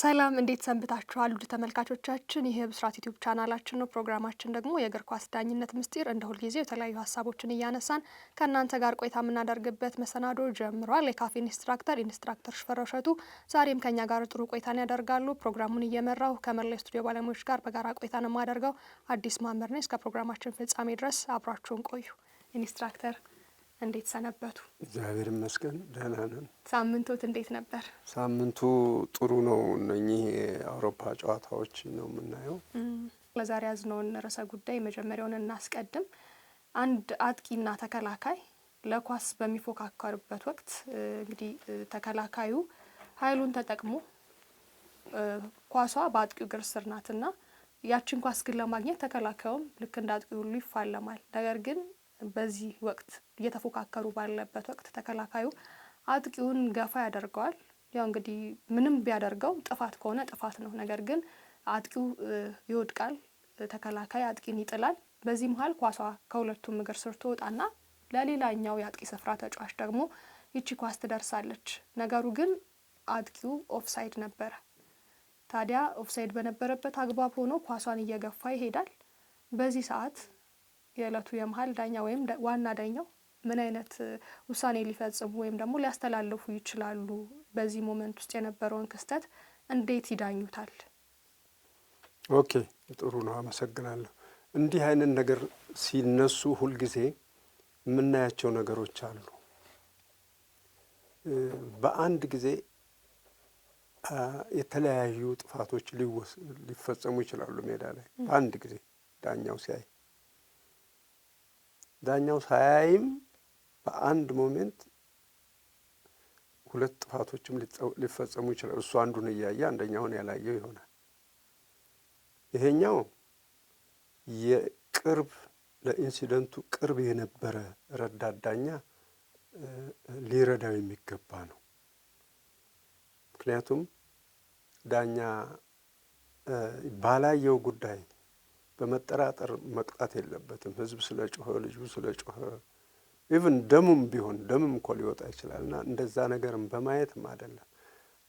ሰላም እንዴት ሰንብታችኋል? ውድ ተመልካቾቻችን ይህ ብስራት ዩቲዩብ ቻናላችን ነው። ፕሮግራማችን ደግሞ የእግር ኳስ ዳኝነት ምስጢር እንደ ሁልጊዜው የተለያዩ ሀሳቦችን እያነሳን ከእናንተ ጋር ቆይታ የምናደርግበት መሰናዶ ጀምሯል። የካፍ ኢንስትራክተር ሽፈራው እሸቱ ዛሬም ከኛ ጋር ጥሩ ቆይታን ያደርጋሉ። ፕሮግራሙን እየመራው ከመላ ስቱዲዮ ባለሙያዎች ጋር በጋራ ቆይታን የማደርገው አዲስ ማመር ነኝ። እስከ ፕሮግራማችን ፍጻሜ ድረስ አብራችሁን ቆዩ። ኢንስትራክተር እንዴት ሰነበቱ? እግዚአብሔር ይመስገን ደህና ነን። ሳምንቶት እንዴት ነበር? ሳምንቱ ጥሩ ነው። እነኚህ የአውሮፓ ጨዋታዎች ነው የምናየው። ለዛሬ ያዝነውን ርዕሰ ጉዳይ መጀመሪያውን እናስቀድም። አንድ አጥቂና ተከላካይ ለኳስ በሚፎካከሩበት ወቅት እንግዲህ ተከላካዩ ኃይሉን ተጠቅሞ ኳሷ በአጥቂው እግር ስር ናትና ያችን ኳስ ግን ለማግኘት ተከላካዩም ልክ እንደ አጥቂው ሁሉ ይፋለማል። ነገር ግን በዚህ ወቅት እየተፎካከሩ ባለበት ወቅት ተከላካዩ አጥቂውን ገፋ ያደርገዋል። ያው እንግዲህ ምንም ቢያደርገው ጥፋት ከሆነ ጥፋት ነው። ነገር ግን አጥቂው ይወድቃል፣ ተከላካይ አጥቂን ይጥላል። በዚህ መሀል ኳሷ ከሁለቱም እግር ስር ትወጣና ለሌላኛው የአጥቂ ስፍራ ተጫዋች ደግሞ ይቺ ኳስ ትደርሳለች። ነገሩ ግን አጥቂው ኦፍሳይድ ነበረ። ታዲያ ኦፍሳይድ በነበረበት አግባብ ሆኖ ኳሷን እየገፋ ይሄዳል። በዚህ ሰዓት የዕለቱ የመሀል ዳኛ ወይም ዋና ዳኛው ምን አይነት ውሳኔ ሊፈጽሙ ወይም ደግሞ ሊያስተላልፉ ይችላሉ? በዚህ ሞመንት ውስጥ የነበረውን ክስተት እንዴት ይዳኙታል? ኦኬ፣ ጥሩ ነው፣ አመሰግናለሁ። እንዲህ አይነት ነገር ሲነሱ ሁልጊዜ የምናያቸው ነገሮች አሉ። በአንድ ጊዜ የተለያዩ ጥፋቶች ሊፈጸሙ ይችላሉ ሜዳ ላይ በአንድ ጊዜ ዳኛው ሳያይም በአንድ ሞሜንት ሁለት ጥፋቶችም ሊፈጸሙ ይችላሉ። እሱ አንዱን እያየ አንደኛውን ያላየው ይሆናል። ይሄኛው ለኢንሲደንቱ ቅርብ የነበረ ረዳት ዳኛ ሊረዳው የሚገባ ነው። ምክንያቱም ዳኛ ባላየው ጉዳይ በመጠራጠር መቅጣት የለበትም። ሕዝብ ስለጮኸ ልጁ ስለጮኸ ኢቭን ደምም እኮ ሊወጣ ይችላልና እንደዛ ነገርም በማየትም አይደለም።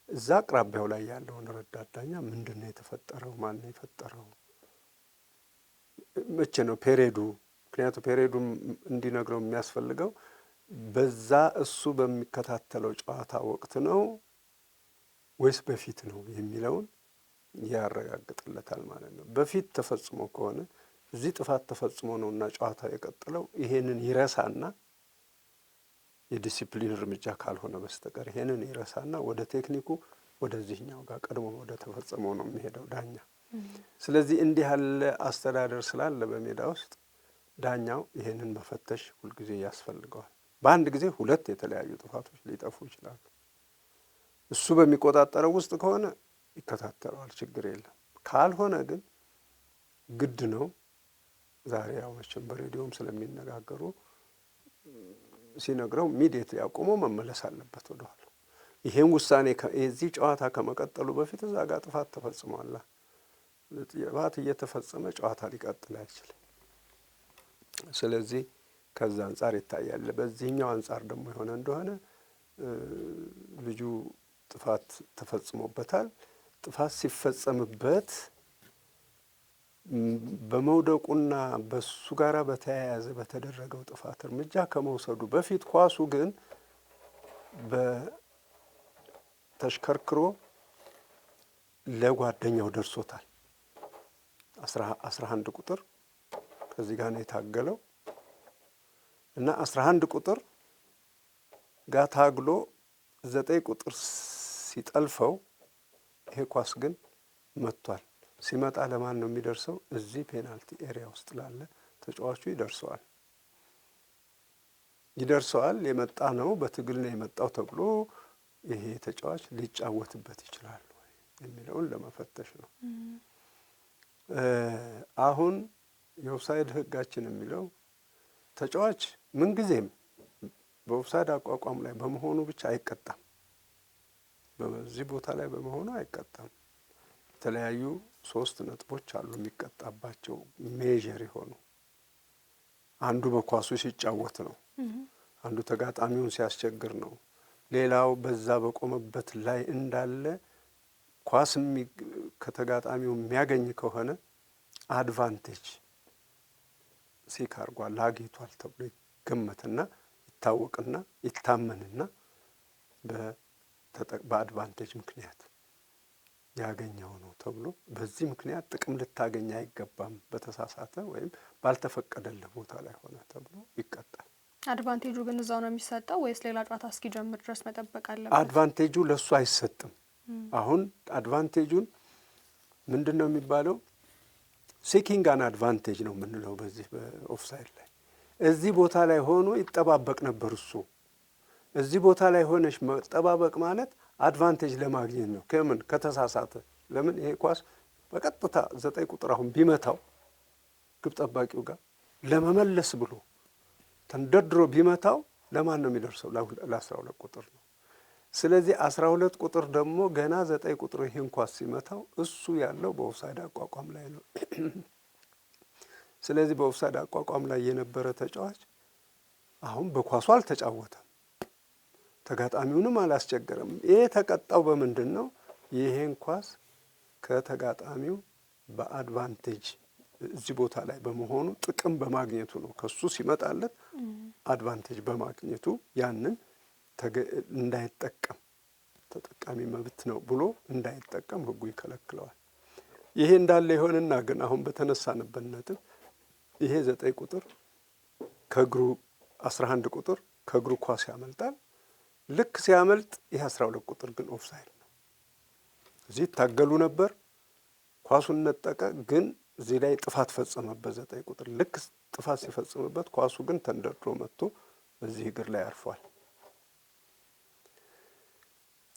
እዛ አቅራቢያው ላይ ያለውን ረዳት ዳኛ ምንድን ነው የተፈጠረው? ማን ነው የፈጠረው? መቼ ነው ፔሬዱ? ምክንያቱም ፔሬዱም እንዲነግረው የሚያስፈልገው በዛ እሱ በሚከታተለው ጨዋታ ወቅት ነው ወይስ በፊት ነው የሚለውን ያረጋግጥለታል ማለት ነው። በፊት ተፈጽሞ ከሆነ እዚህ ጥፋት ተፈጽሞ ነውና ጨዋታ የቀጠለው ይሄንን ይረሳና የዲሲፕሊን እርምጃ ካልሆነ በስተቀር ይሄንን ይረሳና ወደ ቴክኒኩ ወደዚህኛው ጋር ቀድሞ ወደ ተፈጸመው ነው የሚሄደው ዳኛ። ስለዚህ እንዲህ ያለ አስተዳደር ስላለ በሜዳ ውስጥ ዳኛው ይሄንን መፈተሽ ሁልጊዜ ያስፈልገዋል። በአንድ ጊዜ ሁለት የተለያዩ ጥፋቶች ሊጠፉ ይችላሉ። እሱ በሚቆጣጠረው ውስጥ ከሆነ ይከታተለዋል፣ ችግር የለም። ካልሆነ ግን ግድ ነው። ዛሬ ያው መቼም በሬዲዮም ስለሚነጋገሩ ሲነግረው ኢሚዲየትሊ አቁሞ መመለስ አለበት ወደኋላ። ይሄን ውሳኔ የዚህ ጨዋታ ከመቀጠሉ በፊት እዛ ጋር ጥፋት ተፈጽሟል። ጥፋት እየተፈጸመ ጨዋታ ሊቀጥል አይችልም። ስለዚህ ከዛ አንጻር ይታያል። በዚህኛው አንጻር ደግሞ የሆነ እንደሆነ ልጁ ጥፋት ተፈጽሞበታል። ጥፋት ሲፈጸምበት በመውደቁና በሱ ጋር በተያያዘ በተደረገው ጥፋት እርምጃ ከመውሰዱ በፊት ኳሱ ግን በተሽከርክሮ ለጓደኛው ደርሶታል። 11 ቁጥር ከዚህ ጋር ነው የታገለው እና 11 ቁጥር ጋር ታግሎ 9 ቁጥር ሲጠልፈው ይሄ ኳስ ግን መጥቷል። ሲመጣ ለማን ነው የሚደርሰው? እዚህ ፔናልቲ ኤሪያ ውስጥ ላለ ተጫዋቹ ይደርሰዋል። የመጣ ነው በትግል ነው የመጣው ተብሎ ይሄ ተጫዋች ሊጫወትበት ይችላል ወይ የሚለውን ለመፈተሽ ነው። አሁን የኦፍሳይድ ሕጋችን የሚለው ተጫዋች ምንጊዜም በኦፍሳይድ አቋቋም ላይ በመሆኑ ብቻ አይቀጣም። በዚህ ቦታ ላይ በመሆኑ አይቀጣም። የተለያዩ 3 ነጥቦች አሉ የሚቀጣባቸው ሜጀር የሆኑ። አንዱ በኳሱ ሲጫወት ነው። አንዱ ተጋጣሚውን ሲያስቸግር ነው። ሌላው በዛ በቆመበት ላይ እንዳለ ኳስ ከተጋጣሚው የሚያገኝ ከሆነ አድቫንቴጅ ሲክ አድርጓል አግኝቷል ተብሎ ይገመትና ይታወቅና ይታመንና በአድቫንቴጅ ምክንያት ያገኘው ነው ተብሎ በዚህ ምክንያት ጥቅም ልታገኝ አይገባም በተሳሳተ ወይም ባልተፈቀደልህ ቦታ ላይ ሆነ ተብሎ ይቀጣል። አድቫንቴጁ ግን እዛው ነው የሚሰጠው ወይስ ሌላ ጨዋታ እስኪጀምር ድረስ መጠበቅ አለበት? አድቫንቴጁ ለሱ አይሰጥም። አሁን አድቫንቴጁን ምንድን ነው የሚባለው? ሲኪንግ አን አድቫንቴጅ ነው የምንለው በዚህ በኦፍሳይድ ላይ። እዚህ ቦታ ላይ ሆኖ ይጠባበቅ ነበር እሱ። እዚህ ቦታ ላይ ሆነሽ መጠባበቅ ማለት አድቫንቴጅ ለማግኘት ነው። ከምን ከተሳሳተ። ለምን ይሄ ኳስ በቀጥታ 9 ቁጥር አሁን ቢመታው ግብ ጠባቂው ጋር ለመመለስ ብሎ ተንደርድሮ ቢመታው ለማን ነው የሚደርሰው? ለ12 ቁጥር ነው። ስለዚህ 12 ቁጥር ደግሞ ገና 9 ቁጥር ይሄን ኳስ ሲመታው እሱ ያለው በኦፍሳይድ አቋቋም ላይ ነው። ስለዚህ በኦፍሳይድ አቋቋም ላይ የነበረ ተጫዋች አሁን በኳሱ አልተጫወተም፣ ተጋጣሚውንም አላስቸገረም። ይሄ ተቀጣው በምንድን ነው? ይሄን ኳስ ከተጋጣሚው በአድቫንቴጅ እዚህ ቦታ ላይ በመሆኑ ጥቅም በማግኘቱ ነው። ከሱ ሲመጣለት አድቫንቴጅ በማግኘቱ ያንን እንዳይጠቀም ተጠቃሚ መብት ነው ብሎ እንዳይጠቀም ሕጉ ይከለክለዋል። ይሄ እንዳለ ይሆንና ግን አሁን በተነሳንበት ነጥብ ይሄ 9 ቁጥር ከእግሩ 11 ቁጥር ከእግሩ ኳስ ያመልጣል። ልክ ሲያመልጥ ይሄ 12 ቁጥር ግን ኦፍሳይድ ነው። እዚህ ታገሉ ነበር፣ ኳሱን ነጠቀ፣ ግን እዚህ ላይ ጥፋት ፈጸመበት 9 ቁጥር። ልክ ጥፋት ሲፈጽምበት ኳሱ ግን ተንደርድሮ መጥቶ እዚህ እግር ላይ አርፏል።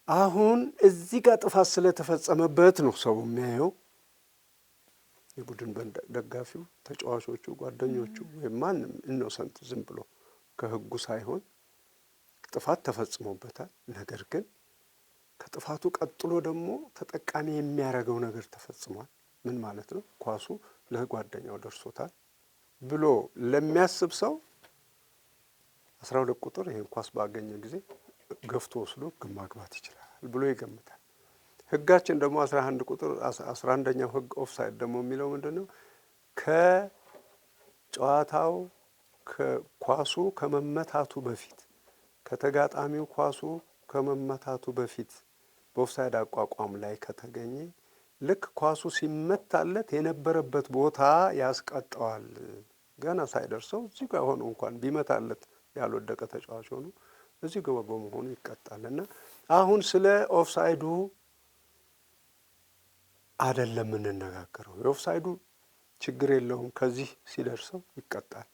አሁን እዚህ ጋር ጥፋት ስለተፈጸመበት ነው ሰው የሚያየው፣ የቡድን ደጋፊው፣ ተጫዋቾቹ፣ ጓደኞቹ ወይም ማንም ኢኖሰንት ዝም ብሎ ከሕጉ ሳይሆን ጥፋት ተፈጽሞበታል። ነገር ግን ከጥፋቱ ቀጥሎ ደግሞ ተጠቃሚ የሚያደርገው ነገር ተፈጽሟል። ምን ማለት ነው? ኳሱ ለጓደኛው ደርሶታል ብሎ ለሚያስብ ሰው 12 ቁጥር ይሄን ኳስ ባገኘ ጊዜ ገፍቶ ወስዶ ግብ ማግባት ይችላል ብሎ ይገምታል። ሕጋችን ደግሞ 11 ቁጥር 11ኛው ሕግ ኦፍሳይድ ደግሞ የሚለው ምንድን ነው? ከጨዋታው ኳሱ ከመመታቱ በፊት ከተጋጣሚው ኳሱ ከመመታቱ በፊት በኦፍሳይድ አቋቋም ላይ ከተገኘ ልክ ኳሱ ሲመታለት የነበረበት ቦታ ያስቀጠዋል። ገና ሳይደርሰው እዚህ ጋር ሆኖ እንኳን ቢመታለት ያልወደቀ ተጫዋች ሆኖ እዚህ ጋር በመሆኑ ይቀጣል። እና አሁን ስለ ኦፍሳይዱ አይደለም የምንነጋገረው። የኦፍሳይዱ ችግር የለውም፣ ከዚህ ሲደርሰው ይቀጣል።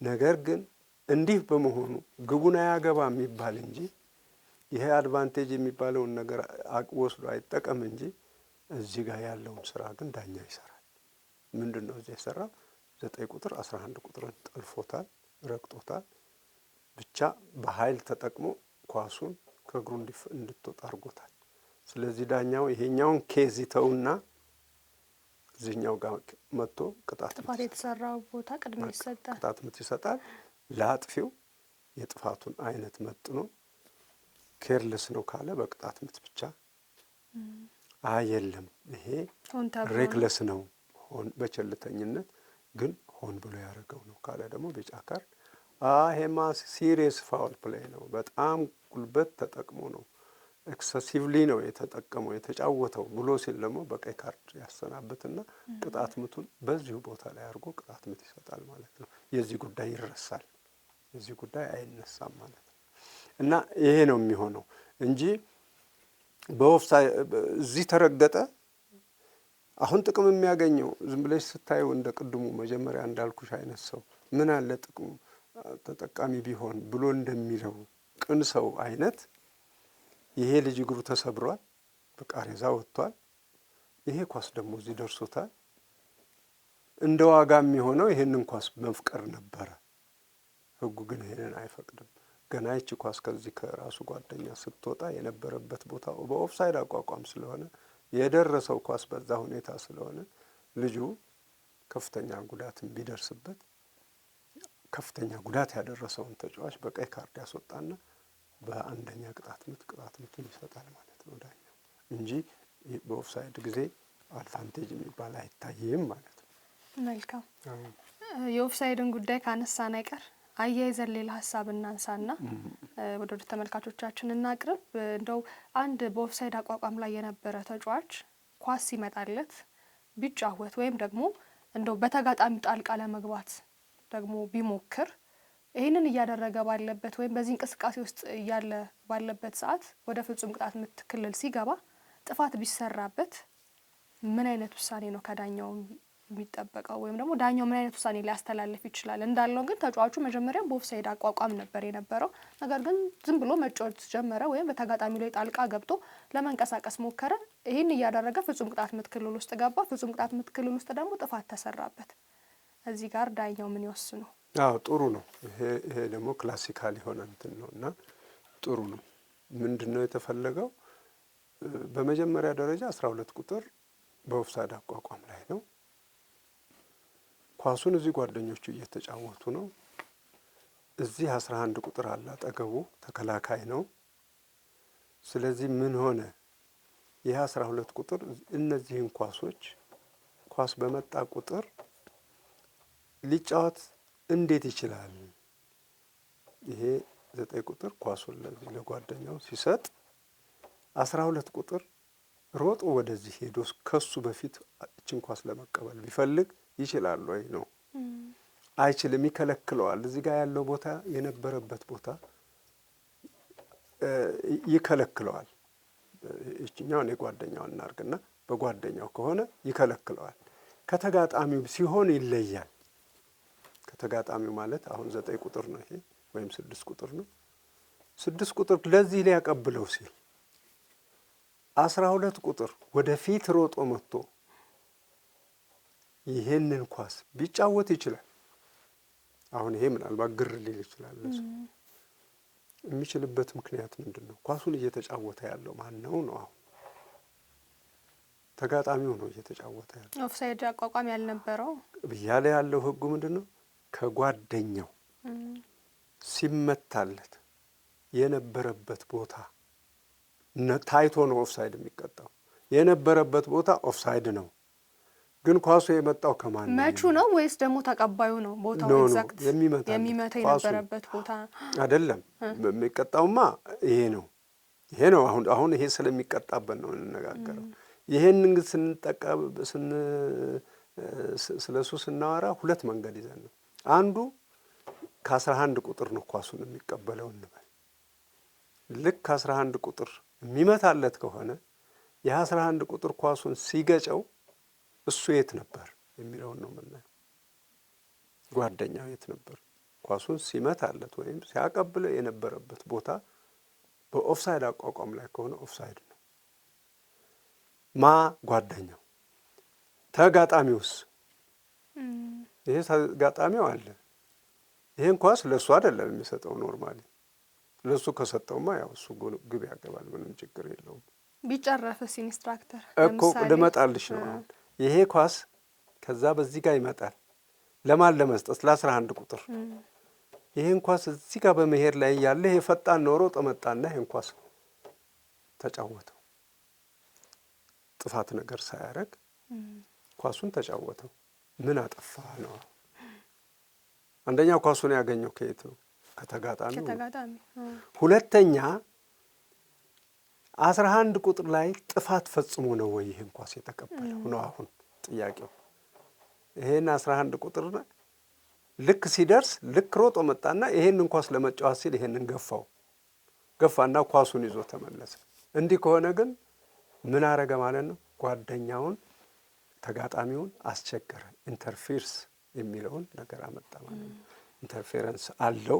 ነገር ግን እንዲህ በመሆኑ ግቡን አያገባም የሚባል እንጂ ይሄ አድቫንቴጅ የሚባለውን ነገር ወስዶ አይጠቀም እንጂ እዚህ ጋር ያለውን ስራ ግን ዳኛ ይሰራል። ምንድን ነው እዚህ የሰራው? 9 ቁጥር 11 ቁጥርን ጠልፎታል፣ ረግጦታል። ብቻ በኃይል ተጠቅሞ ኳሱን ከእግሩ እንድትወጣ አድርጎታል። ስለዚህ ዳኛው ይሄኛውን ኬዝ ይተውና እዚህኛው ጋር መጥቶ ቅጣት የተሰራው ቦታ ቅድሚያ ይሰጣል፣ ቅጣት ምት ይሰጣል። ለአጥፊው የጥፋቱን አይነት መጥኖ ኬርለስ ነው ካለ በቅጣት ምት ብቻ፣ የለም ይሄ ሬክለስ ነው በቸልተኝነት ግን ሆን ብሎ ያደረገው ነው ካለ ደግሞ ቢጫ ካርድ፣ ይሄማ ሲሪየስ ፋውል ፕሌይ ነው፣ በጣም ጉልበት ተጠቅሞ ነው፣ ኤክሰሲቭሊ ነው የተጠቀመው የተጫወተው ብሎ ሲል ደግሞ በቀይ ካርድ ያሰናብትና ቅጣት ምቱን በዚሁ ቦታ ላይ አድርጎ ቅጣት ምት ይሰጣል ማለት ነው። የዚህ ጉዳይ ይረሳል፣ የዚህ ጉዳይ አይነሳም ማለት ነው። እና ይሄ ነው የሚሆነው እንጂ በኦፍሳይድ እዚህ ተረገጠ አሁን ጥቅም የሚያገኘው ዝም ብለሽ ስታዩ እንደ ቅድሙ መጀመሪያ እንዳልኩሽ አይነት ሰው ምን አለ ጥቅሙ ተጠቃሚ ቢሆን ብሎ እንደሚለው ቅን ሰው አይነት ይሄ ልጅ እግሩ ተሰብሯል፣ በቃሬዛ ወጥቷል፣ ይሄ ኳስ ደግሞ እዚህ ደርሶታል። እንደ ዋጋ የሚሆነው ይሄንን ኳስ መፍቀር ነበረ። ሕጉ ግን ይሄንን አይፈቅድም። ገና ይቺ ኳስ ከዚህ ከራሱ ጓደኛ ስትወጣ የነበረበት ቦታ በኦፍሳይድ አቋቋም ስለሆነ የደረሰው ኳስ በዛ ሁኔታ ስለሆነ ልጁ ከፍተኛ ጉዳትን ቢደርስበት ከፍተኛ ጉዳት ያደረሰውን ተጫዋች በቀይ ካርድ ያስወጣና በአንደኛ ቅጣት ምቱን ይሰጣል ማለት ነው ዳኛው እንጂ በኦፍሳይድ ጊዜ አድቫንቴጅ የሚባል አይታይም ማለት ነው። መልካም። የኦፍሳይድን ጉዳይ ካነሳን አይቀር አያይዘን ሌላ ሀሳብ እናንሳና ወደ ተመልካቾቻችን እናቅርብ። እንደው አንድ በኦፍሳይድ አቋቋም ላይ የነበረ ተጫዋች ኳስ ሲመጣለት ቢጫወት ወይም ደግሞ እንደው በተጋጣሚ ጣልቃ ለመግባት ደግሞ ቢሞክር ይህንን እያደረገ ባለበት ወይም በዚህ እንቅስቃሴ ውስጥ እያለ ባለበት ሰዓት ወደ ፍጹም ቅጣት ምት ክልል ሲገባ ጥፋት ቢሰራበት ምን አይነት ውሳኔ ነው ከዳኛው የሚጠበቀው? ወይም ደግሞ ዳኛው ምን አይነት ውሳኔ ሊያስተላልፍ ይችላል? እንዳለው ግን ተጫዋቹ መጀመሪያም በኦፍሳይድ አቋቋም ነበር የነበረው። ነገር ግን ዝም ብሎ መጫወት ጀመረ ወይም በተጋጣሚ ላይ ጣልቃ ገብቶ ለመንቀሳቀስ ሞከረ። ይህን እያደረገ ፍጹም ቅጣት ምት ክልል ውስጥ ገባ። ፍጹም ቅጣት ምት ክልል ውስጥ ደግሞ ጥፋት ተሰራበት። እዚህ ጋር ዳኛው ምን ይወስኑ? አዎ ጥሩ ነው። ይሄ ደግሞ ክላሲካል የሆነ እንትን ነው እና ጥሩ ነው። ምንድነው የተፈለገው? በመጀመሪያ ደረጃ 12 ቁጥር በኦፍሳይድ አቋቋም ላይ ነው። ኳሱን እዚህ ጓደኞቹ እየተጫወቱ ነው። እዚህ 11 ቁጥር አለ አጠገቡ፣ ተከላካይ ነው። ስለዚህ ምን ሆነ? ይህ 12 ቁጥር እነዚህን ኳስ በመጣ ቁጥር ሊጫወት እንዴት ይችላል? ይሄ 9 ቁጥር ኳሱን ለጓደኛው ሲሰጥ 12 ቁጥር ሮጦ ወደዚህ ሄዶ ከሱ በፊት እችን ኳስ ለመቀበል ቢፈልግ ይችላል ወይ ነው? አይችልም፣ ይከለክለዋል። እዚህ ጋር ያለው ቦታ የነበረበት ቦታ ይከለክለዋል። እችኛውን የጓደኛውን እናርግና በጓደኛው ከሆነ ይከለክለዋል። ከተጋጣሚው ሲሆን ይለያል። ከተጋጣሚው ማለት አሁን 9 ቁጥር ነው ይሄ ወይም 6 ቁጥር ነው። 6 ቁጥር ለዚህ ሊያቀብለው ሲል 12 ቁጥር ወደፊት ሮጦ መጥቶ ይሄንን ኳስ ቢጫወት ይችላል። አሁን ይሄ ምናልባት ግር ሊል ይችላል። የሚችልበት ምክንያት ምንድን ነው? ኳሱን እየተጫወተ ያለው ማን ነው? አሁን ተጋጣሚው ነው እየተጫወተ ያለው። ኦፍሳይድ አቋቋም ያልነበረው ብያለ ያለው ህጉ ምንድን ነው? ከጓደኛው ሲመታለት የነበረበት ቦታ ታይቶ ነው ኦፍሳይድ የሚቀጣው። የነበረበት ቦታ ኦፍሳይድ ነው። ግን ኳሱ የመጣው ከማን ነው? መቹ ነው ወይስ ደግሞ ተቀባዩ ነው? ቦታው ኤግዛክት የሚመታ የነበረበት ቦታ አይደለም። የሚቀጣውማ ይሄ ነው። አሁን ይሄ ስለሚቀጣበት ነው እንነጋገረው። ይሄንን ግን ስንጠቀም ስለሱ ስናወራ ሁለት መንገድ ይዘን ነው። አንዱ ከ11 ቁጥር ነው ኳሱን የሚቀበለው እንበል። ልክ 11 ቁጥር የሚመታለት ከሆነ የ11 ቁጥር ኳሱን ሲገጨው እሱ የት ነበር የሚለውን ነው የምናየው። ጓደኛው የት ነበር? ኳሱን ሲመታለት ወይም ሲያቀብለው የነበረበት ቦታ በኦፍሳይድ አቋቋም ላይ ከሆነ ኦፍሳይድ ነው። ጓደኛው። ተጋጣሚውስ? ይሄ ተጋጣሚው አለ። ይሄን ኳስ ለሱ አይደለም የሚሰጠው። ኖርማሊ ለሱ ከሰጠውማ ያው እሱ ግብ ያገባል፣ ምንም ችግር የለውም። ቢጨረፍስ ኢንስትራክተር እኮ ልመጣልሽ ነው። አሁን ይሄ ኳስ ከዛ በዚህ ጋር ይመጣል። ለማን ለመስጠት? ለ11 ቁጥር። ይሄን ኳስ እዚህ ጋር በመሄድ ላይ ያለ ይሄ ፈጣን ኖሮ ጠመጣና ይሄን ኳስ ተጫወተው። ጥፋት ነገር ሳያረግ ኳሱን ተጫወተው። ምን አጠፋ ነው? አንደኛ ኳሱን ያገኘው ከየት ነው? ከተጋጣሚው። ሁለተኛ 11 ቁጥር ላይ ጥፋት ፈጽሞ ነው ወይ ይሄን ኳስ የተቀበለው ነው አሁን ጥያቄው። ይሄን 11 ቁጥር ልክ ሲደርስ ልክ ሮጦ መጣና ይሄንን ኳስ ለመጫወት ሲል ይሄንን ገፋና ኳሱን ይዞ ተመለሰ። እንዲህ ከሆነ ግን ምን አረገ ማለት ነው? ጓደኛውን ተጋጣሚውን አስቸገረ። ኢንተርፌርስ የሚለውን ነገር አመጣ ማለት ነው። ኢንተርፌረንስ አለው፣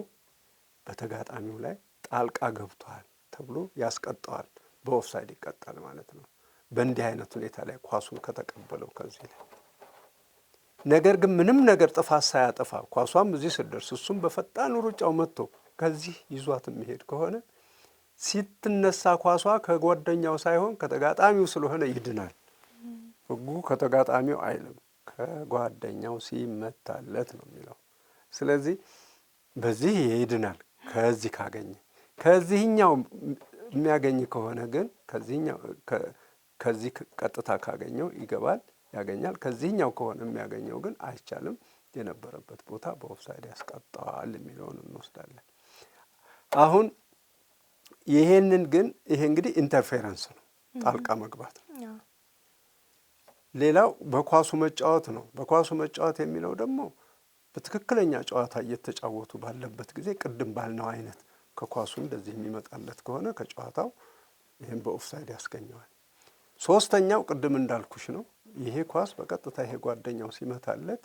በተጋጣሚው ላይ ጣልቃ ገብቷል ተብሎ ያስቀጣዋል። በኦፍሳይድ ይቀጣል ማለት ነው። በእንዲህ አይነት ሁኔታ ላይ ኳሱን ከተቀበለው ከዚህ ላይ ነገር ግን ምንም ነገር ጥፋት ሳያጠፋ ኳሷም እዚህ ስትደርስ እሱም በፈጣን ሩጫው መጥቶ ከዚህ ይዟት የሚሄድ ከሆነ ሲትነሳ ኳሷ ከጓደኛው ሳይሆን ከተጋጣሚው ስለሆነ ይድናል። ሕጉ ከተጋጣሚው አይልም፣ ከጓደኛው ሲመታለት ነው የሚለው። ስለዚህ በዚህ ይድናል ከዚህ ካገኘ። ከዚህኛው የሚያገኝ ከሆነ ግን ከዚህኛው ከዚህ ቀጥታ ካገኘው ይገባል ያገኛል። ከዚህኛው ከሆነ የሚያገኘው ግን አይቻልም፣ የነበረበት ቦታ በኦፍሳይድ ያስቀጣዋል የሚለውን እንወስዳለን። አሁን ይሄንን ግን ይሄ እንግዲህ ኢንተርፌረንስ ነው፣ ጣልቃ መግባት ነው። ሌላው በኳሱ መጫወት ነው። በኳሱ መጫወት የሚለው ደግሞ በትክክለኛ ጨዋታ እየተጫወቱ ባለበት ጊዜ ቅድም ባልነው አይነት ከኳሱ እንደዚህ የሚመጣለት ከሆነ ከጨዋታው ይሄን በኦፍሳይድ ያስገኘዋል። ሶስተኛው ቅድም እንዳልኩሽ ነው። ይሄ ኳስ በቀጥታ ይሄ ጓደኛው ሲመታለት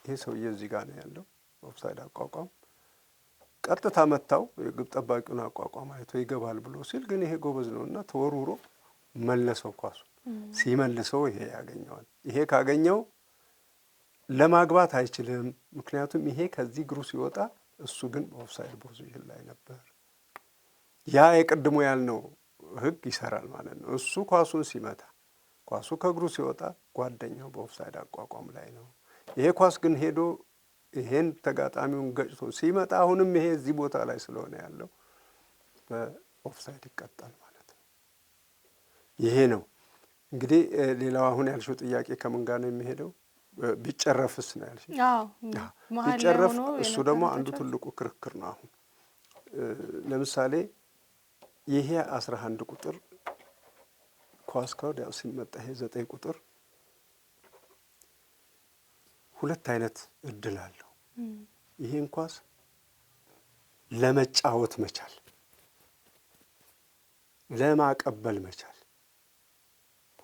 ይሄ ሰውዬ እዚህ ጋር ነው ያለው ኦፍሳይድ አቋቋም ቀጥታ መታው፣ የግብ ጠባቂውን አቋቋም አይቶ ይገባል ብሎ ሲል ግን ይሄ ጎበዝ ነውና ተወርውሮ መለሰው። ኳሱ ሲመልሰው ይሄ ያገኘዋል። ይሄ ካገኘው ለማግባት አይችልም፣ ምክንያቱም ይሄ ከዚህ እግሩ ሲወጣ እሱ ግን በኦፍሳይድ ፖዚሽን ላይ ነበር። ያ የቅድሙ ያልነው ህግ ይሰራል ማለት ነው። እሱ ኳሱን ሲመታ ኳሱ ከእግሩ ሲወጣ ጓደኛው በኦፍሳይድ አቋቋም ላይ ነው። ይሄ ኳስ ግን ሄዶ ይሄን ተጋጣሚውን ገጭቶ ሲመጣ አሁንም ይሄ እዚህ ቦታ ላይ ስለሆነ ያለው በኦፍሳይድ ይቀጣል ማለት ነው። ይሄ ነው እንግዲህ። ሌላው አሁን ያልሽው ጥያቄ ከምን ጋር ነው የሚሄደው? ቢጨረፍስ ነው ያልሽው? ቢጨረፍ እሱ ደግሞ አንዱ ትልቁ ክርክር ነው። አሁን ለምሳሌ ይሄ 11 ቁጥር ኳስ ከወዲያው ሲመጣ ይሄ 9 ቁጥር ሁለት አይነት እድል አለው። ይሄን ኳስ ለመጫወት መቻል፣ ለማቀበል መቻል፣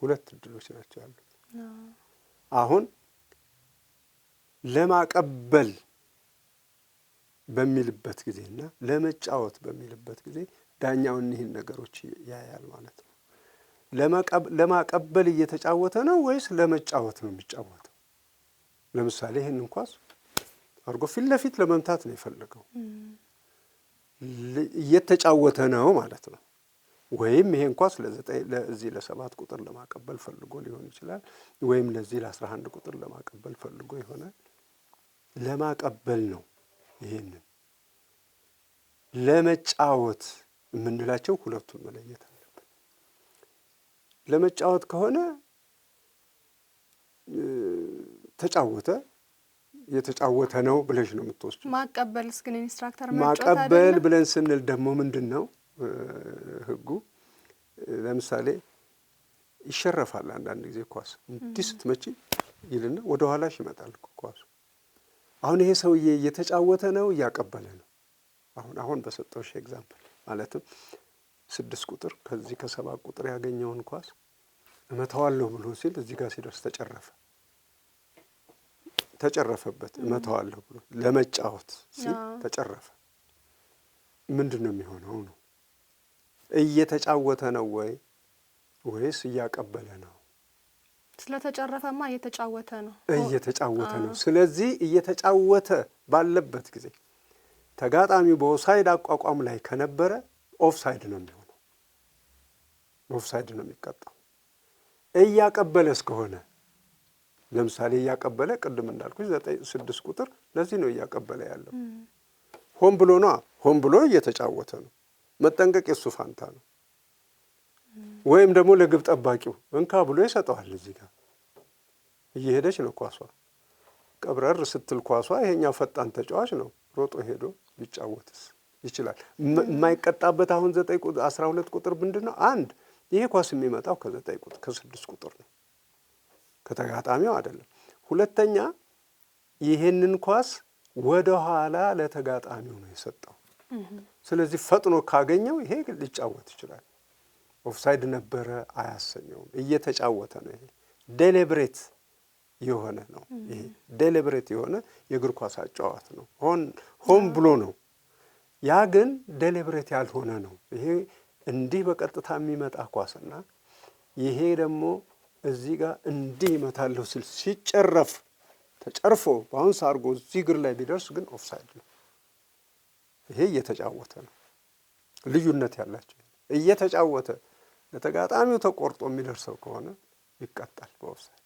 ሁለት እድሎች ናቸው ያሉት። አሁን ለማቀበል በሚልበት ጊዜና ለመጫወት በሚልበት ጊዜ ዳኛው እኒህን ነገሮች ያያል ማለት ነው። ለማቀበል እየተጫወተ ነው ወይስ ለመጫወት ነው የሚጫወተው? ለምሳሌ ይህንን ኳስ አድርጎ ፊት ለፊት ለመምታት ነው የፈለገው፣ እየተጫወተ ነው ማለት ነው። ወይም ይሄን ኳስ ለዚህ ለ7 ቁጥር ለማቀበል ፈልጎ ሊሆን ይችላል፣ ወይም ለዚህ ለ11 ቁጥር ለማቀበል ፈልጎ ይሆናል። ለማቀበል ነው። ይሄንን ለመጫወት የምንላቸው ሁለቱን መለየት አለብን። ለመጫወት ከሆነ ተጫወተ፣ የተጫወተ ነው ብለሽ ነው የምትወስጂው። ማቀበልስ ግን ኢንስትራክተር ማቀበል ብለን ስንል ደግሞ ምንድን ነው ህጉ? ለምሳሌ ይሸረፋል አንዳንድ ጊዜ ኳስ እንዲህ ስትመጪ ይልና ወደ ኋላሽ ይመጣል ኳሱ። አሁን ይሄ ሰውዬ እየተጫወተ ነው እያቀበለ ነው? አሁን በሰጠውሽ ኤግዛምፕል ማለትም 6 ቁጥር ከዚህ ከ7 ቁጥር ያገኘውን ኳስ እመታዋለሁ ብሎ ሲል እዚህ ጋር ሲደርስ ተጨረፈበት። እመታዋለሁ ብሎ ለመጫወት ሲል ተጨረፈ። ምንድን ነው የሚሆነው ነው? እየተጫወተ ነው ወይስ እያቀበለ ነው? ስለተጨረፈማ እየተጫወተ ነው። እየተጫወተ ነው። ስለዚህ እየተጫወተ ባለበት ጊዜ ተጋጣሚው በኦፍሳይድ አቋቋም ላይ ከነበረ ኦፍሳይድ ነው የሚሆነው፣ ኦፍሳይድ ነው የሚቀጣው። እያቀበለ እስከሆነ ለምሳሌ እያቀበለ ቅድም እንዳልኩኝ 6 ቁጥር ለዚህ ነው እያቀበለ ያለው። ሆን ብሎ ነው፣ ሆን ብሎ እየተጫወተ ነው። መጠንቀቅ የሱ ፋንታ ነው። ወይም ደግሞ ለግብ ጠባቂው እንካ ብሎ ይሰጠዋል። እዚህ ጋር እየሄደች ነው ኳሷ፣ ቀብረር ስትል ኳሷ ይሄኛው ፈጣን ተጫዋች ነው፣ ሮጦ ሄዶ ሊጫወትስ ይችላል። የማይቀጣበት አሁን 12 ቁጥር ምንድን ነው? አንድ ይሄ ኳስ የሚመጣው ከ9 ቁጥር ከ6 ቁጥር ነው፣ ከተጋጣሚው አይደለም። ሁለተኛ ይሄንን ኳስ ወደ ኋላ ለተጋጣሚው ነው የሰጠው። ስለዚህ ፈጥኖ ካገኘው ይሄ ሊጫወት ይችላል። ኦፍሳይድ ነበረ አያሰኘውም። እየተጫወተ ነው። ይሄ ዴሊብሬት የሆነ ነው። ይሄ ዴሊብሬት የሆነ የእግር ኳስ አጫዋት ነው። ሆን ብሎ ነው። ያ ግን ዴሊብሬት ያልሆነ ነው። ይሄ እንዲህ በቀጥታ የሚመጣ ኳስና ይሄ ደግሞ እዚህ ጋር እንዲህ ይመታለሁ ሲል ሲጨረፍ ተጨርፎ ባውንስ አድርጎ እዚህ እግር ላይ ቢደርስ ግን ኦፍሳይድ ነው። ይሄ እየተጫወተ ነው። ልዩነት ያላቸው እየተጫወተ ለተጋጣሚው ተቆርጦ የሚደርሰው ከሆነ ይቀጣል በኦፍሳይድ።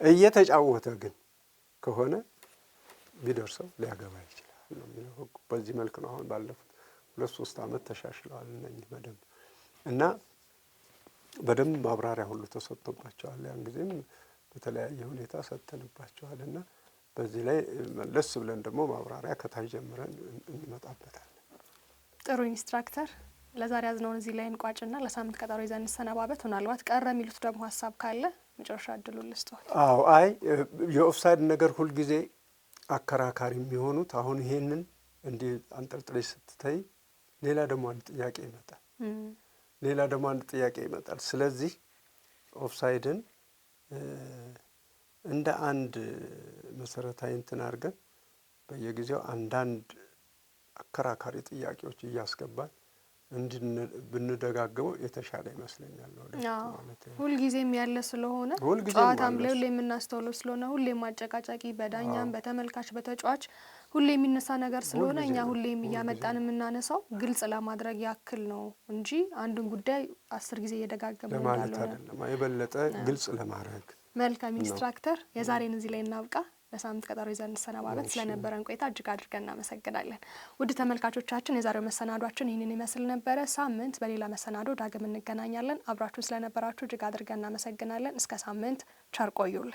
እየተጫወተ ግን ከሆነ ቢደርሰው ሊያገባ ይችላል ነው የሚለው ህጉ። በዚህ መልክ ነው አሁን ባለፉት 2-3 ዓመት ተሻሽለዋል እነኚህ መደብ እና በደንብ ማብራሪያ ሁሉ ተሰጥቶባቸዋል። ያን ጊዜም በተለያየ ሁኔታ ሰጥተንባቸዋል እና በዚህ ላይ መለስ ብለን ደግሞ ማብራሪያ ከታች ጀምረን እንመጣበታለን። ጥሩ ኢንስትራክተር፣ ለዛሬ ያዝነውን እዚህ ላይ እንቋጭና ለሳምንት ቀጠሮ ይዘን እንሰነባበት። ምናልባት ቀረ የሚሉት ደግሞ ሀሳብ ካለ መጨረሻ እድሉን ልስጥዎት። አዎ፣ አይ የኦፍሳይድ ነገር ሁልጊዜ አከራካሪ የሚሆኑት አሁን ይሄንን እንዲህ አንጠልጥለሽ ስትተይ ሌላ ደግሞ አንድ ጥያቄ ይመጣል። ስለዚህ ኦፍሳይድን እንደ አንድ መሰረታዊ እንትን አድርገን በየጊዜው አንዳንድ አከራካሪ ጥያቄዎች እያስገባን ብንደጋግመው የተሻለ ይመስለኛል። ሁልጊዜም ያለ ስለሆነ ጨዋታም ላይ ሁሌ የምናስተውለው ስለሆነ ሁሌም አጨቃጫቂ በዳኛም በተመልካች በተጫዋች ሁሌ የሚነሳ ነገር ስለሆነ እኛ ሁሌም እያመጣን የምናነሳው ግልጽ ለማድረግ ያክል ነው እንጂ አንድን ጉዳይ 10 ጊዜ እየደጋገመ ለማለት አይደለም፣ የበለጠ ግልጽ ለማድረግ። መልካም ኢንስትራክተር፣ የዛሬን እዚህ ላይ እናብቃ። ለሳምንት ቀጠሮ ይዘን እንሰነባበት። ስለነበረን ቆይታ እጅግ አድርገን እናመሰግናለን። ውድ ተመልካቾቻችን፣ የዛሬው መሰናዷችን ይህንን ይመስል ነበረ። ሳምንት በሌላ መሰናዶ ዳግም እንገናኛለን። አብራችሁ ስለነበራችሁ እጅግ አድርገን እናመሰግናለን። እስከ ሳምንት ቸር ቆዩልን።